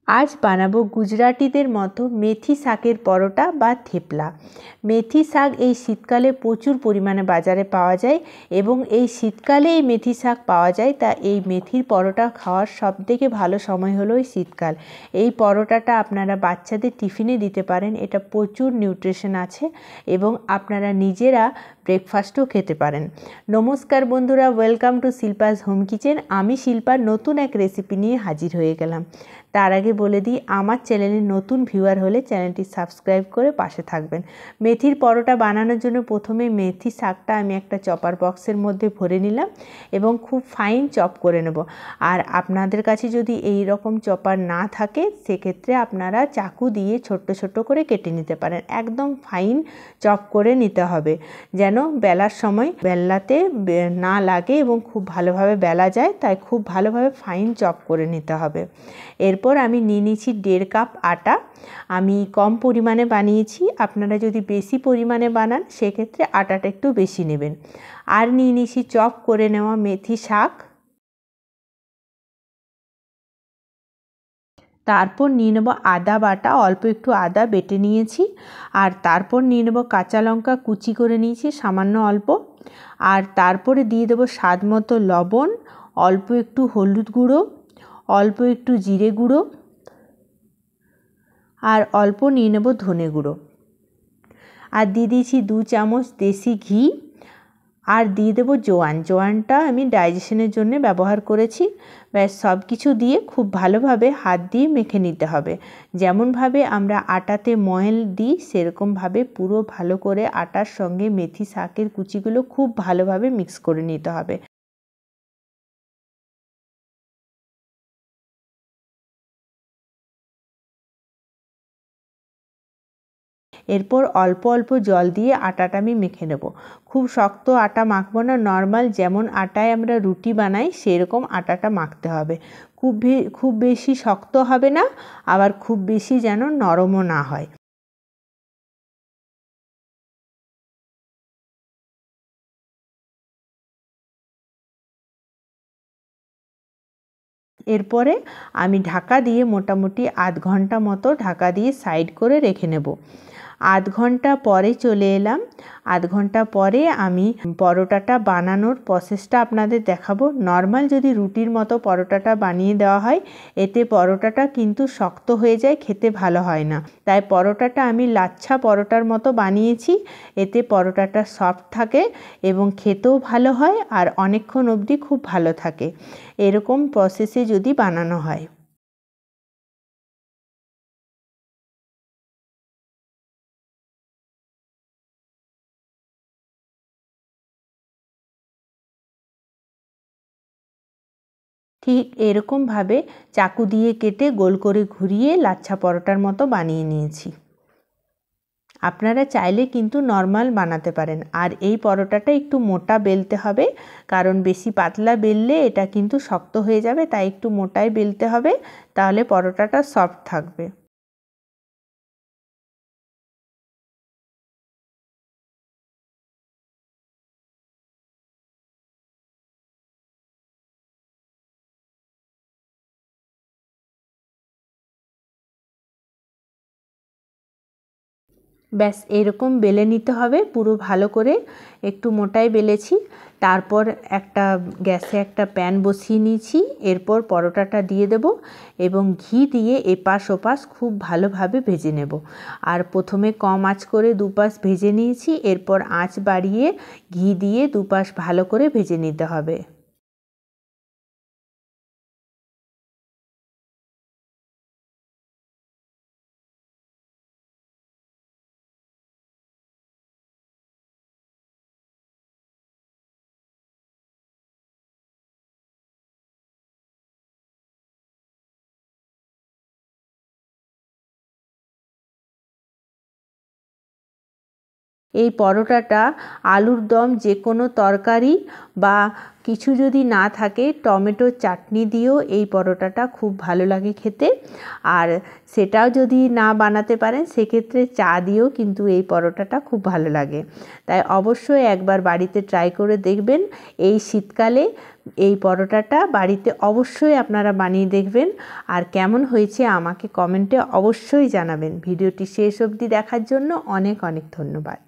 আজ বানাবো গুজরাটিদের মতো মেথি শাকের পরোটা বা থেপলা। মেথি শাক এই শীতকালে প্রচুর পরিমাণে বাজারে পাওয়া যায় এবং এই শীতকালে এই মেথি শাক পাওয়া যায়, তা এই মেথির পরোটা খাওয়ার সবথেকে ভালো সময় হলো এই শীতকাল। এই পরোটাটা আপনারা বাচ্চাদের টিফিনে দিতে পারেন, এটা প্রচুর নিউট্রিশন আছে এবং আপনারা নিজেরা ব্রেকফাস্টও খেতে পারেন। নমস্কার বন্ধুরা, welcome to Shilpa's home kitchen. আমি শিল্পার নতুন এক রেসিপি নিয়ে হাজির হয়ে গেলাম। তার আগে বলে দিই, আমার চ্যানেলে নতুন ভিউয়ার হলে চ্যানেলটি সাবস্ক্রাইব করে পাশে থাকবেন। মেথির পরোটা বানানোর জন্য প্রথমে মেথি শাকটা আমি একটা চপার বক্সের মধ্যে ভরে নিলাম এবং খুব ফাইন চপ করে নেব। আর আপনাদের কাছে যদি এই রকম চপার না থাকে, সেক্ষেত্রে আপনারা চাকু দিয়ে ছোট্ট ছোট্ট করে কেটে নিতে পারেন। একদম ফাইন চপ করে নিতে হবে, যেন বেলার সময় বেল্লাতে না লাগে এবং খুব ভালোভাবে বেলা যায়, তাই খুব ভালোভাবে ফাইন চপ করে নিতে হবে। এরপর আমি নিয়ে নিয়েছি 1.5 কাপ আটা। আমি কম পরিমাণে বানিয়েছি, আপনারা যদি বেশি পরিমাণে বানান সেক্ষেত্রে আটাটা একটু বেশি নেবেন। আর নিয়ে নিয়েছি চপ করে নেওয়া মেথি শাক। তারপর নিয়ে নেব আদা বাটা, অল্প একটু আদা বেটে নিয়েছি। আর তারপর নিয়ে নেব কাঁচা লঙ্কা কুচি করে নিয়েছি সামান্য অল্প। আর তারপরে দিয়ে দেবো স্বাদ মতো লবণ, অল্প একটু হলুদ গুঁড়ো, অল্প একটু জিরে গুঁড়ো, আর অল্প নিয়ে নেব ধনে গুঁড়ো। আর দিয়ে দিয়েছি 2 চামচ দেশি ঘি। আর দিয়ে দেবো জোয়ান। জোয়ানটা আমি ডাইজেশনের জন্য ব্যবহার করেছি। ব্যাস, সব কিছু দিয়ে খুব ভালোভাবে হাত দিয়ে মেখে নিতে হবে। যেমনভাবে আমরা আটাতে ময়েল দিই, সেরকমভাবে পুরো ভালো করে আটার সঙ্গে মেথি শাকের কুচিগুলো খুব ভালোভাবে মিক্স করে নিতে হবে। এরপর অল্প অল্প জল দিয়ে আটাটা আমি মেখে নেব। খুব শক্ত আটা মাখবো না, নর্মাল যেমন আটায় আমরা রুটি বানাই সেরকম আটাটা মাখতে হবে। খুব বেশি শক্ত হবে না, আবার খুব বেশি যেন নরমও না হয়। এরপরে আমি ঢাকা দিয়ে মোটামুটি 1/2 ঘন্টা মতো ঢাকা দিয়ে সাইড করে রেখে নেব। 1/2 ঘন্টা পরে চলে এলাম। 1/2 ঘন্টা পরে আমি পরোটাটা বানানোর প্রসেসটা আপনাদের দেখাবো। নর্মাল যদি রুটির মতো পরোটাটা বানিয়ে দেওয়া হয়, এতে পরোটাটা কিন্তু শক্ত হয়ে যায়, খেতে ভালো হয় না। তাই পরোটাটা আমি লাচ্ছা পরোটার মতো বানিয়েছি। এতে পরোটাটা সফট থাকে এবং খেতেও ভালো হয় আর অনেকক্ষণ অবধি খুব ভালো থাকে, এরকম প্রসেসে যদি বানানো হয়। ঠিক এরকমভাবে চাকু দিয়ে কেটে গোল করে ঘুরিয়ে লাচ্ছা পরোটার মতো বানিয়ে নিয়েছি। আপনারা চাইলে কিন্তু নর্মাল বানাতে পারেন। আর এই পরোটাটা একটু মোটা বেলতে হবে, কারণ বেশি পাতলা বেললে এটা কিন্তু শক্ত হয়ে যাবে, তাই একটু মোটাই বেলতে হবে, তাহলে পরোটাটা সফট থাকবে। ব্যাস এরকম বেলে নিতে হবে পুরো ভালো করে, একটু মোটাই বেলেছি। তারপর গ্যাসে একটা প্যান বসিয়ে নিয়েছি। এরপর পরোটাটা দিয়ে দেব এবং ঘি দিয়ে এপাশ ওপাশ খুব ভালোভাবে ভেজে নেব। আর প্রথমে কম আঁচ করে দুপাশ ভেজে নিয়েছি, এরপর আঁচ বাড়িয়ে ঘি দিয়ে দুপাশ ভালো করে ভেজে নিতে হবে। এই পরোটাটা আলুর দম, যে কোনো তরকারি বা কিছু যদি না থাকে টমেটোর চাটনি দিয়েও এই পরোটাটা খুব ভালো লাগে খেতে। আর সেটাও যদি না বানাতে পারেন সেক্ষেত্রে চা দিয়েও কিন্তু এই পরোটাটা খুব ভালো লাগে। তাই অবশ্যই একবার বাড়িতে ট্রাই করে দেখবেন। এই শীতকালে এই পরোটাটা বাড়িতে অবশ্যই আপনারা বানিয়ে দেখবেন, আর কেমন হয়েছে আমাকে কমেন্টে অবশ্যই জানাবেন। ভিডিওটি শেষ অবধি দেখার জন্য অনেক অনেক ধন্যবাদ।